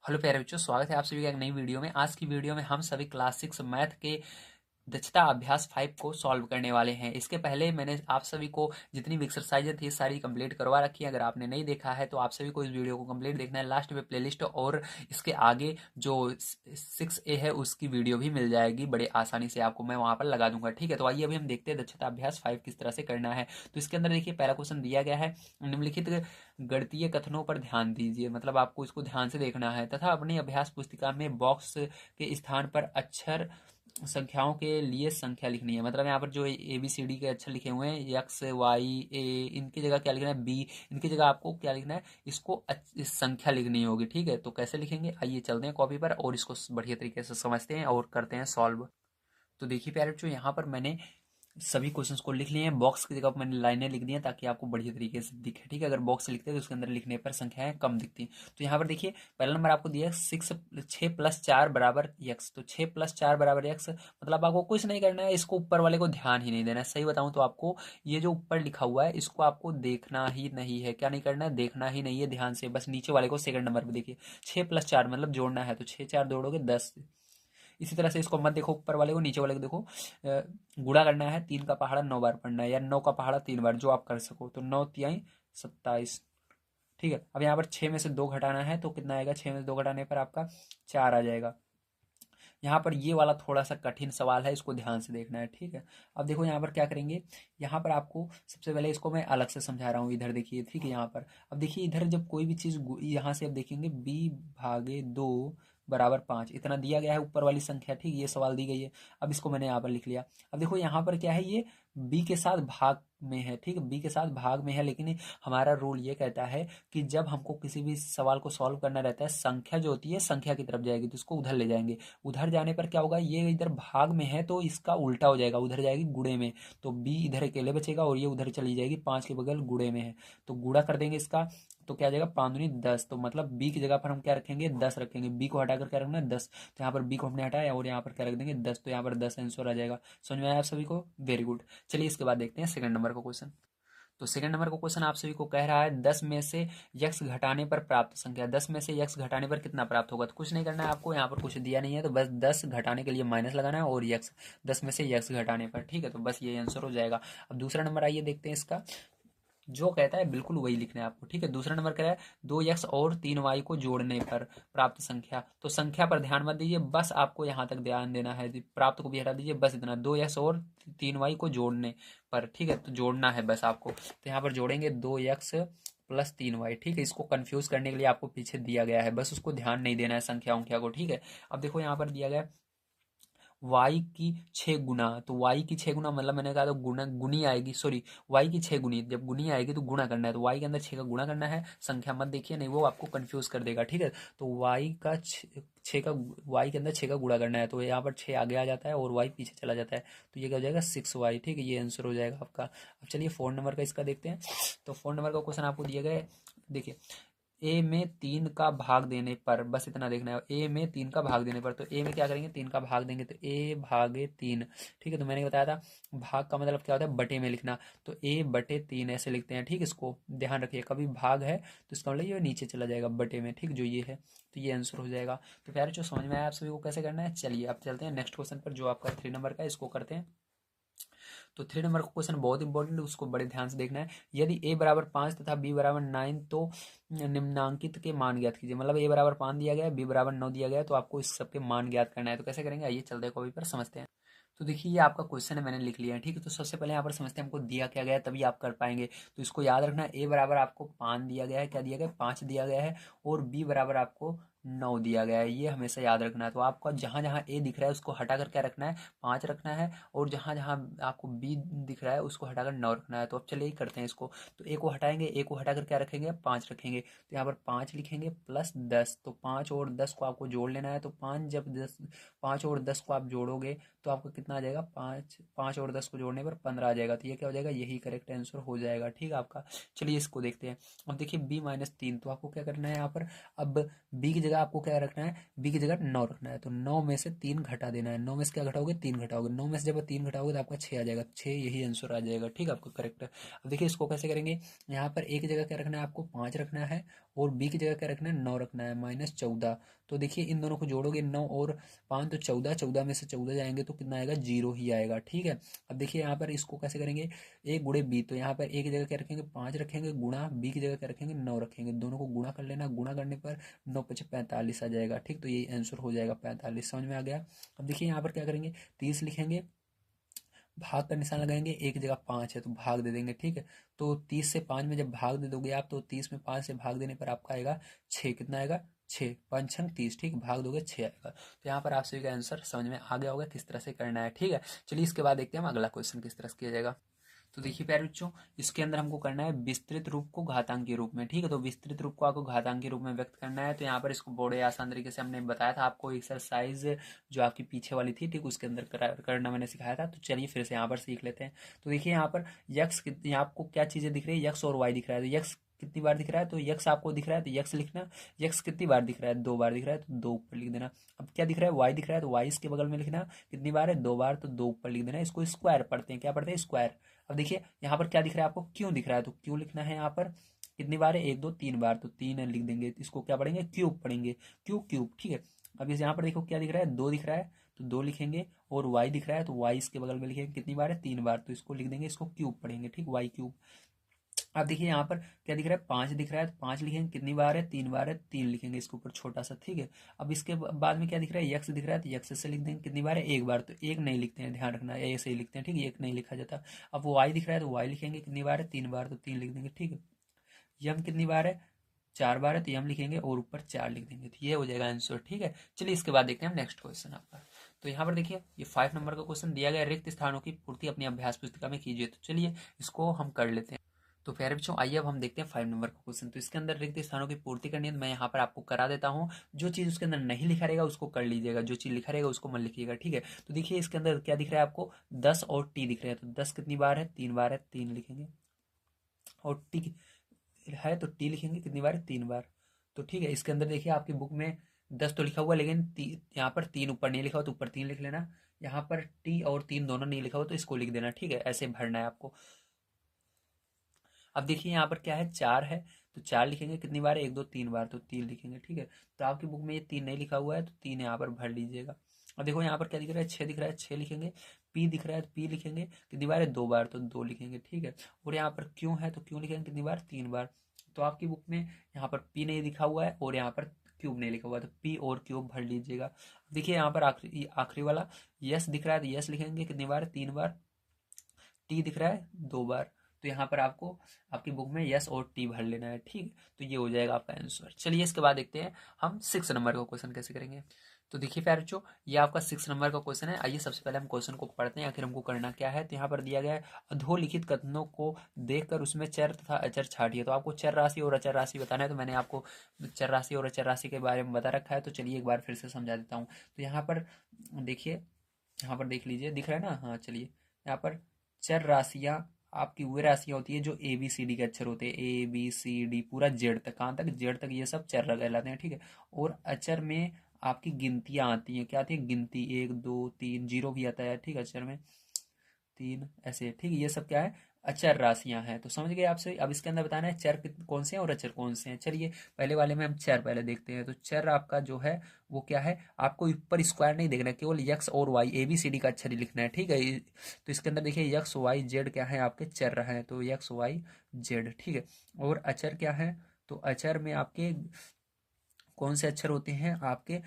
Hello प्यारे बच्चों, स्वागत है आप सभी का एक नई वीडियो में। आज की वीडियो में हम सभी क्लास 6 मैथ के दक्षता अभ्यास 5 को सॉल्व करने वाले हैं। इसके पहले मैंने आप सभी को जितनी भी एक्सरसाइजें थी सारी कंप्लीट करवा रखी है। अगर आपने नहीं देखा है तो आप सभी को इस वीडियो को कंप्लीट देखना है। लास्ट में प्लेलिस्ट और इसके आगे जो 6A है उसकी वीडियो भी मिल जाएगी बड़े आसानी से, आपको मैं वहां पर लगा दूंगा। ठीक है, तो आइए अभी हम देखते हैं दक्षता अभ्यास 5 किस तरह से करना है। तो इसके अंदर देखिए पहला क्वेश्चन दिया गया है, निम्नलिखित गणितीय कथनों पर ध्यान दीजिए। मतलब आपको इसको ध्यान से देखना है तथा अपनी अभ्यास पुस्तिका में बॉक्स के स्थान पर अक्षर संख्याओं के लिए संख्या लिखनी है। मतलब यहाँ पर जो ABCD के अक्षर लिखे हुए हैं, एक्स वाई ए, इनकी जगह क्या लिखना है, बी, इनकी जगह आपको क्या लिखना है, इसको संख्या लिखनी होगी। ठीक है, तो कैसे लिखेंगे, आइए चलते हैं कॉपी पर और इसको बढ़िया तरीके से समझते हैं और करते हैं सॉल्व। तो देखिए प्यारे बच्चों, यहाँ पर मैंने सभी क्वेश्चंस को लिख लिए हैं। बॉक्स की जगह पर मैंने लाइनें लिख दी हैं ताकि आपको बढ़िया तरीके से दिखे। ठीक है, अगर बॉक्स से लिखते हैं तो उसके अंदर लिखने पर संख्याएं कम दिखती हैं। तो यहाँ पर देखिए पहला नंबर आपको दिया है 6 + 4 बराबर x। तो 6 + 4 बराबर x, मतलब आपको कुछ नहीं करना है, इसको ऊपर वाले को ध्यान ही नहीं देना है। सही बताऊं तो आपको ये जो ऊपर लिखा हुआ है इसको आपको देखना ही नहीं है। क्या नहीं करना है, देखना ही नहीं है ध्यान से। बस नीचे वाले को सेकंड नंबर पे देखिए, 6 + 4 मतलब जोड़ना है, तो 6 4 जोड़ोगे 10। इसी तरह से इसको मत देखो ऊपर वाले को, नीचे वाले को देखो। गुणा करना है, 3 का पहाड़ा 9 बार पढ़ना है, या 9 का पहाड़ा 3 बार, जो आप कर सको। तो 9 × 3 = 27। ठीक है, अब यहाँ पर 6 में से 2 घटाना है तो कितना आएगा, 6 में से 2 घटाने पर आपका 4 आ जाएगा। यहाँ पर ये वाला थोड़ा सा कठिन सवाल है, इसको ध्यान से देखना है। ठीक है, अब देखो यहाँ पर क्या करेंगे, यहाँ पर आपको सबसे पहले इसको मैं अलग से समझा रहा हूँ। इधर देखिए, ठीक है, यहाँ पर अब देखिए, इधर जब कोई भी चीज़ यहाँ से अब देखेंगे b/2 बराबर 5 इतना दिया गया है ऊपर वाली संख्या। ठीक, ये सवाल दी गई है। अब इसको मैंने यहाँ पर लिख लिया। अब देखो यहाँ पर क्या है, ये b के साथ भाग में है। ठीक है, b के साथ भाग में है, लेकिन हमारा रूल ये कहता है कि जब हमको किसी भी सवाल को सॉल्व करना रहता है, संख्या जो होती है संख्या की तरफ जाएगी, तो इसको उधर ले जाएंगे। उधर जाने पर क्या होगा, ये इधर भाग में है तो इसका उल्टा हो जाएगा, उधर जाएगी गुणे में। तो b इधर अकेले बचेगा और ये उधर चली जाएगी, 5 के बगल गुणे में है। तो गुणा कर देंगे इसका, तो क्या आ जाएगा, 5 दूनी 10। तो मतलब b की जगह पर हम क्या रखेंगे, 10 रखेंगे। b को हटाकर क्या रखना है, 10। तो यहाँ पर b को हमने हटाया और यहाँ पर क्या रख देंगे, 10। तो यहाँ पर 10 आंसर आ जाएगा। समझ में आया आप सभी को, वेरी गुड। चलिए इसके बाद देखते हैं सेकंड नंबर का क्वेश्चन। तो सेकंड नंबर का क्वेश्चन आप सभी को कह रहा है 10 में से x घटाने पर प्राप्त संख्या। 10 में से x घटाने पर कितना प्राप्त होगा। तो कुछ नहीं करना है आपको, यहाँ पर कुछ दिया नहीं है, तो बस 10 घटाने के लिए माइनस लगाना है और x, 10 में से x घटाने पर। ठीक है, तो बस ये आंसर हो जाएगा। अब दूसरा नंबर आइए देखते हैं इसका, जो कहता है बिल्कुल वही लिखना है आपको। ठीक है, दूसरा नंबर कह रहा है 2x और 3y को जोड़ने पर प्राप्त संख्या। तो संख्या पर ध्यान मत दीजिए, बस आपको यहाँ तक ध्यान देना है, प्राप्त को भी हटा दीजिए, बस इतना, 2x और 3y को जोड़ने पर। ठीक है, तो जोड़ना है बस आपको। तो यहाँ पर जोड़ेंगे 2x + 3y। ठीक है, इसको कंफ्यूज करने के लिए आपको पीछे दिया गया है, बस उसको ध्यान नहीं देना है संख्या उंख्या को। ठीक है, अब देखो यहाँ पर दिया गया है y की 6 गुना। तो y की 6 गुना मतलब मैंने कहा तो गुना गुनी आएगी, सॉरी, y की 6 गुनी, जब गुनी आएगी तो गुणा करना है, तो y के अंदर 6 का गुणा करना है। संख्या मत देखिए, नहीं वो आपको कंफ्यूज कर देगा। ठीक है, तो y का 6 का, y के अंदर 6 का गुणा करना है, तो यहाँ पर 6 आगे आ जाता है और y पीछे चला जाता है, तो ये क्या हो जाएगा, 6y। ठीक है, ये आंसर हो जाएगा आपका। अब चलिए 4 नंबर का इसका देखते हैं। तो 4 नंबर का क्वेश्चन आपको दिया गया है, देखिए ए में 3 का भाग देने पर, बस इतना देखना है, ए में 3 का भाग देने पर। तो ए में क्या करेंगे, 3 का भाग देंगे, तो a/3। ठीक है, तो मैंने बताया था भाग का मतलब क्या होता है, बटे में लिखना। तो a/3 ऐसे लिखते हैं। ठीक, इसको ध्यान रखिए, कभी भाग है तो इसका मतलब ये नीचे चला जाएगा बटे में। ठीक, जो ये है, तो ये आंसर हो जाएगा। तो प्यारे जो समझ में आया आप सभी को कैसे करना है। चलिए अब चलते हैं नेक्स्ट क्वेश्चन पर, जो आपका 3 नंबर का है, इसको करते हैं। तो 3 नंबर का क्वेश्चन बहुत इंपॉर्टेंट है, उसको बड़े ध्यान से देखना है। यदि a बराबर 5 तथा b बराबर 9 तो निम्नांकित के मान ज्ञात कीजिए। मतलब a बराबर 5 दिया गया है, b बराबर 9 दिया गया है, तो आपको इस सबके मान ज्ञात करना है। तो कैसे करेंगे, आइए चलते हैं कॉपी पर समझते हैं। तो देखिए ये आपका क्वेश्चन है, मैंने लिख लिया है। ठीक है, तो सबसे पहले यहाँ पर समझते हैं हमको दिया क्या गया है, तभी आप कर पाएंगे। तो इसको याद रखना है, a बराबर आपको 5 दिया गया है, क्या दिया गया है, 5 दिया गया है, और b बराबर आपको 9 दिया गया है। ये हमेशा याद रखना है। तो आपका जहाँ जहाँ a दिख रहा है उसको हटा कर क्या रखना है, 5 रखना है, और जहाँ जहाँ आपको b दिख रहा है उसको हटाकर 9 रखना है। तो अब चलिए करते हैं इसको। तो a को हटाएंगे, a को हटाकर क्या रखेंगे, 5 रखेंगे। तो यहाँ पर 5 लिखेंगे प्लस 10। तो 5 और 10 को आपको जोड़ लेना है। तो 5 और 10 को आप जोड़ोगे तो आपको कितना आ जाएगा, 5 और 10 को जोड़ने पर 15 आ जाएगा। तो ये क्या हो जाएगा, यही करेक्ट आंसर हो जाएगा। ठीक है आपका। चलिए इसको देखते हैं। अब देखिए b-3, तो आपको क्या करना है यहाँ पर, अब b की जगह आपको क्या रखना है, b की जगह 9 रखना है। तो 9 में से 3 घटा देना है। 9 में से क्या घटाओगे, 3 घटाओगे। 9 में से जब 3 घटाओगे तो आपका 6 आ जाएगा, 6 यही आंसर आ जाएगा। ठीक है, आपका करेक्ट है। अब देखिए इसको कैसे करेंगे, यहाँ पर एक जगह क्या रखना है, आपको 5 रखना है, और बी की जगह क्या रखना है, 9 रखना है, -14। तो देखिए इन दोनों को जोड़ोगे 9 और 5 तो 14, 14 में से 14 जाएंगे तो कितना आएगा, 0 ही आएगा। ठीक है, अब देखिए यहाँ पर इसको कैसे करेंगे, ए गुणे बी, तो यहाँ पर ए की जगह क्या रखेंगे, 5 रखेंगे, गुणा बी की जगह क्या रखेंगे, 9 रखेंगे, दोनों को गुणा कर लेना, गुणा करने पर 9 × 5 = 45 आ जाएगा। ठीक, तो यही आंसर हो जाएगा 45। समझ में आ गया। अब देखिए यहाँ पर क्या करेंगे, 30 लिखेंगे, भाग का निशान लगाएंगे, एक की जगह 5 है तो भाग दे देंगे। ठीक है, तो 30 से 5 में जब भाग दे दोगे आप तो 30 में 5 से भाग देने पर आपका आएगा 6। कितना आएगा, 6, 5 × 30। ठीक, भाग दोगे 6 आएगा। तो यहाँ पर आप सभी का आंसर समझ में आ गया होगा किस तरह से करना है। ठीक है, चलिए इसके बाद देखते हैं हम अगला क्वेश्चन किस तरह से किया जाएगा। तो देखिए प्यारे बच्चों, इसके अंदर हमको करना है विस्तृत रूप को घातांकी रूप में। ठीक है, तो विस्तृत रूप को आपको घातांकी रूप में व्यक्त करना है। तो यहाँ पर इसको बड़े आसान तरीके से हमने बताया था आपको, एक्सरसाइज जो आपकी पीछे वाली थी, ठीक, उसके अंदर करना मैंने सिखाया था। तो चलिए फिर से यहाँ पर सीख लेते हैं। तो देखिए यहाँ पर यक्स, यहाँ आपको क्या चीजें दिख रही है, यक्स और वाई दिख रहा है। तो यक्स कितनी बार दिख रहा है, तो यक्स आपको दिख रहा है तो यक्स लिखना। यक्स कितनी बार दिख रहा है, 2 बार दिख रहा है तो 2 ऊपर लिख देना। अब क्या दिख रहा है, वाई दिख रहा है तो वाई इसके बगल में लिखना। कितनी बार है, 2 बार, तो 2 ऊपर लिख देना। इसको स्क्वायर पढ़ते हैं, क्या पढ़ते हैं, स्क्वायर। अब देखिए यहाँ पर क्या दिख रहा है आपको, क्यों दिख रहा है, तो क्यों लिखना है। यहाँ पर कितनी बार है, 1 2 3 बार, तो 3 लिख देंगे। इसको क्या पढ़ेंगे, क्यूब पढ़ेंगे, क्यू क्यूब। ठीक है, अब इस यहाँ पर देखो क्या दिख रहा है, 2 दिख रहा है तो 2 लिखेंगे, और y दिख रहा है तो y इसके बगल में लिखेंगे। कितनी बार है, 3 बार, तो इसको लिख देंगे, इसको क्यूब पढ़ेंगे। ठीक, y क्यूब। अब देखिए यहाँ पर क्या दिख रहा है, 5 दिख रहा है तो 5 लिखेंगे। कितनी बार है, 3 बार है, 3 लिखेंगे इसके ऊपर छोटा सा। ठीक है, अब इसके बाद में क्या दिख रहा है, यक्स दिख रहा है तो यक्स से लिख देंगे। कितनी बार है, 1 बार, तो 1 नहीं लिखते हैं, ध्यान रखना है, ऐसे ही लिखते हैं। ठीक है, 1 नहीं लिखा जाता। अब वाई दिख रहा है तो वाई लिखेंगे। कितनी बार है, 3 बार, तो 3 लिख देंगे। ठीक है, यम कितनी बार है, 4 बार है तो यम लिखेंगे और ऊपर 4 लिख देंगे। तो ये हो जाएगा आंसर। ठीक है, चलिए इसके बाद देखते हैं हम नेक्स्ट क्वेश्चन आपका। तो यहाँ पर देखिए ये 5 नंबर का क्वेश्चन दिया गया, रिक्त स्थानों की पूर्ति अपनी अभ्यास पुस्तिका में कीजिए। तो चलिए इसको हम कर लेते हैं। तो प्यारे बच्चों आइए अब हम देखते हैं 5 नंबर का क्वेश्चन। तो इसके अंदर रिक्त स्थानों की पूर्ति करनी है, तो मैं यहाँ पर आपको करा देता हूँ। जो चीज़ उसके अंदर नहीं लिखा रहेगा उसको कर लीजिएगा, जो चीज़ लिखा रहेगा उसको मत लिखिएगा। ठीक है, तो देखिए इसके अंदर क्या दिख रहा है आपको, 10 और टी दिख रहे हैं। तो 10 कितनी बार है, 3 बार है, 3 लिखेंगे। और टी है तो टी लिखेंगे। कितनी बार है, 3 बार। तो ठीक है, इसके अंदर देखिए आपकी बुक में 10 तो लिखा हुआ है, लेकिन यहाँ पर 3 ऊपर नहीं लिखा हुआ तो ऊपर 3 लिख लेना। यहाँ पर टी और 3 दोनों नहीं लिखा हुआ तो इसको लिख देना। ठीक है, ऐसे भरना है आपको। अब देखिए यहाँ पर क्या है, 4 है तो 4 लिखेंगे। कितनी बार है, 1 2 3 बार, तो 3 लिखेंगे। ठीक है, तो आपकी बुक में ये 3 नहीं लिखा हुआ है तो 3 यहाँ पर भर लीजिएगा। अब देखो यहाँ पर क्या दिख रहा है, 6 दिख रहा है, 6 लिखेंगे। पी दिख रहा है तो पी लिखेंगे। कितनी बार है, 2 बार, तो 2 लिखेंगे। ठीक है, और यहाँ पर क्यों है तो क्यों लिखेंगे। कितनी बार, 3 बार। तो आपकी बुक में यहाँ पर पी नहीं लिखा हुआ है और यहाँ पर क्यूब नहीं लिखा हुआ है, तो पी और क्यूब भर लीजिएगा। देखिए यहाँ पर आखिरी आखिरी वाला यस दिख रहा है तो यस लिखेंगे। कितनी बार, 3 बार। टी दिख रहा है, 2 बार। तो यहाँ पर आपको आपकी बुक में यस और टी भर लेना है। ठीक, तो ये हो जाएगा आपका आंसर। चलिए इसके बाद देखते हैं हम 6 नंबर का क्वेश्चन कैसे करेंगे। तो देखिए प्यारे बच्चों, ये आपका 6 नंबर का क्वेश्चन है। आइए सबसे पहले हम क्वेश्चन को पढ़ते हैं, आखिर हमको करना क्या है। तो यहाँ पर दिया गया है, अधोलिखित कथनों को देखकर उसमें चर तथा अचर छाटिए। तो आपको चर राशि और अचर राशि बताना है। तो मैंने आपको चर राशि और अचर राशि के बारे में बता रखा है, तो चलिए एक बार फिर से समझा देता हूँ। तो यहाँ पर देखिए, यहाँ पर देख लीजिए, दिख रहा है ना, हाँ चलिए। यहाँ पर चर राशियाँ आपकी वे राशियाँ होती है जो ए बी सी डी के अक्षर होते हैं, ए बी सी डी पूरा जेड तक, कहाँ तक, जेड तक, ये सब चर कहलाते हैं। ठीक है, और अचर में आपकी गिनतियाँ आती हैं। क्या आती है, गिनती, 1 2 3, जीरो भी आता है। ठीक है, अचर में 3 ऐसे। ठीक है, ये सब क्या है, अचर राशियां हैं। तो समझ गए आपसे। अब इसके अंदर बताना है चर कौन से हैं और अचर कौन से हैं। चलिए पहले वाले में हम चर पहले देखते हैं। तो चर आपका जो है वो क्या है, आपको ऊपर स्क्वायर नहीं देखना है, केवल यक्स और Y A B C D का अक्षर ही लिखना है। ठीक है, तो इसके अंदर देखिए यक्स वाई जेड क्या है, आपके चर रहे हैं, तो यक्स वाई जेड। ठीक है, और अचर क्या है, तो अचर में आपके कौन से अक्षर होते हैं आपके,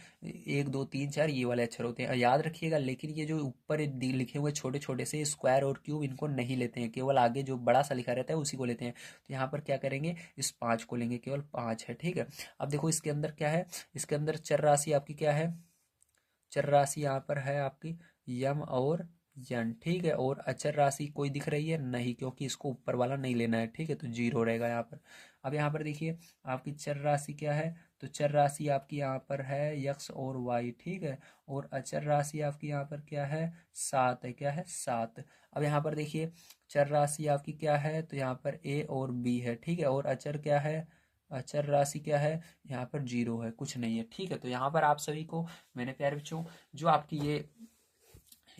1 2 3 4 ये वाले अक्षर होते हैं, याद रखिएगा। लेकिन ये जो ऊपर लिखे हुए छोटे छोटे से स्क्वायर और क्यूब, इनको नहीं लेते हैं, केवल आगे जो बड़ा सा लिखा रहता है उसी को लेते हैं। तो यहाँ पर क्या करेंगे, इस 5 को लेंगे, केवल 5 है। ठीक है, अब देखो इसके अंदर क्या है, इसके अंदर चर राशि आपकी क्या है, चर राशि यहाँ पर है आपकी यम और यन। ठीक है, और अचर राशि कोई दिख रही है नहीं, क्योंकि इसको ऊपर वाला नहीं लेना है। ठीक है, तो 0 रहेगा यहाँ पर। अब यहाँ पर देखिए आपकी चर राशि क्या है, तो चर राशि आपकी यहाँ पर है यक्स और वाई। ठीक है, और अचर राशि आपकी यहाँ पर क्या है, 7 है। क्या है, 7। अब यहाँ पर देखिए चर राशि आपकी क्या है, तो यहाँ पर ए और बी है। ठीक है, और अचर क्या है, अचर राशि क्या है, यहाँ पर 0 है, कुछ नहीं है। ठीक है, तो यहाँ पर आप सभी को मैंने प्यारे बच्चों जो आपकी ये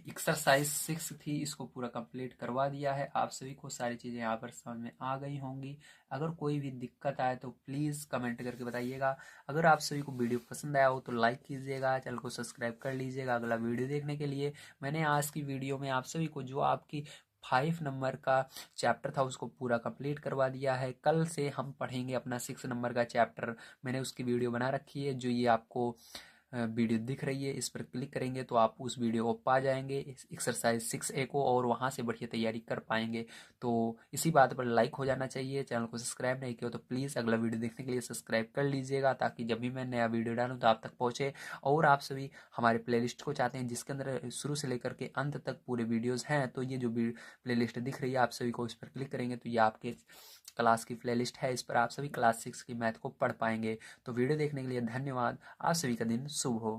एक्सरसाइज 6 थी, इसको पूरा कंप्लीट करवा दिया है। आप सभी को सारी चीज़ें यहाँ पर समझ में आ गई होंगी। अगर कोई भी दिक्कत आए तो प्लीज़ कमेंट करके बताइएगा। अगर आप सभी को वीडियो पसंद आया हो तो लाइक कीजिएगा, चैनल को सब्सक्राइब कर लीजिएगा अगला वीडियो देखने के लिए। मैंने आज की वीडियो में आप सभी को जो आपकी 5 नंबर का चैप्टर था उसको पूरा कंप्लीट करवा दिया है। कल से हम पढ़ेंगे अपना 6 नंबर का चैप्टर। मैंने उसकी वीडियो बना रखी है, जो ये आपको वीडियो दिख रही है, इस पर क्लिक करेंगे तो आप उस वीडियो को पा जाएंगे, एक्सरसाइज 6A को, और वहाँ से बढ़िया तैयारी कर पाएंगे। तो इसी बात पर लाइक हो जाना चाहिए। चैनल को सब्सक्राइब नहीं किया तो प्लीज़ अगला वीडियो देखने के लिए सब्सक्राइब कर लीजिएगा, ताकि जब भी मैं नया वीडियो डालूँ तो आप तक पहुँचे। और आप सभी हमारे प्लेलिस्ट को चाहते हैं जिसके अंदर शुरू से लेकर के अंत तक पूरे वीडियोज़ हैं, तो ये जो प्लेलिस्ट दिख रही है आप सभी को, इस पर क्लिक करेंगे तो ये आपके क्लास की प्लेलिस्ट है। इस पर आप सभी क्लास 6 की मैथ को पढ़ पाएंगे। तो वीडियो देखने के लिए धन्यवाद। आप सभी का दिन शुभ हो।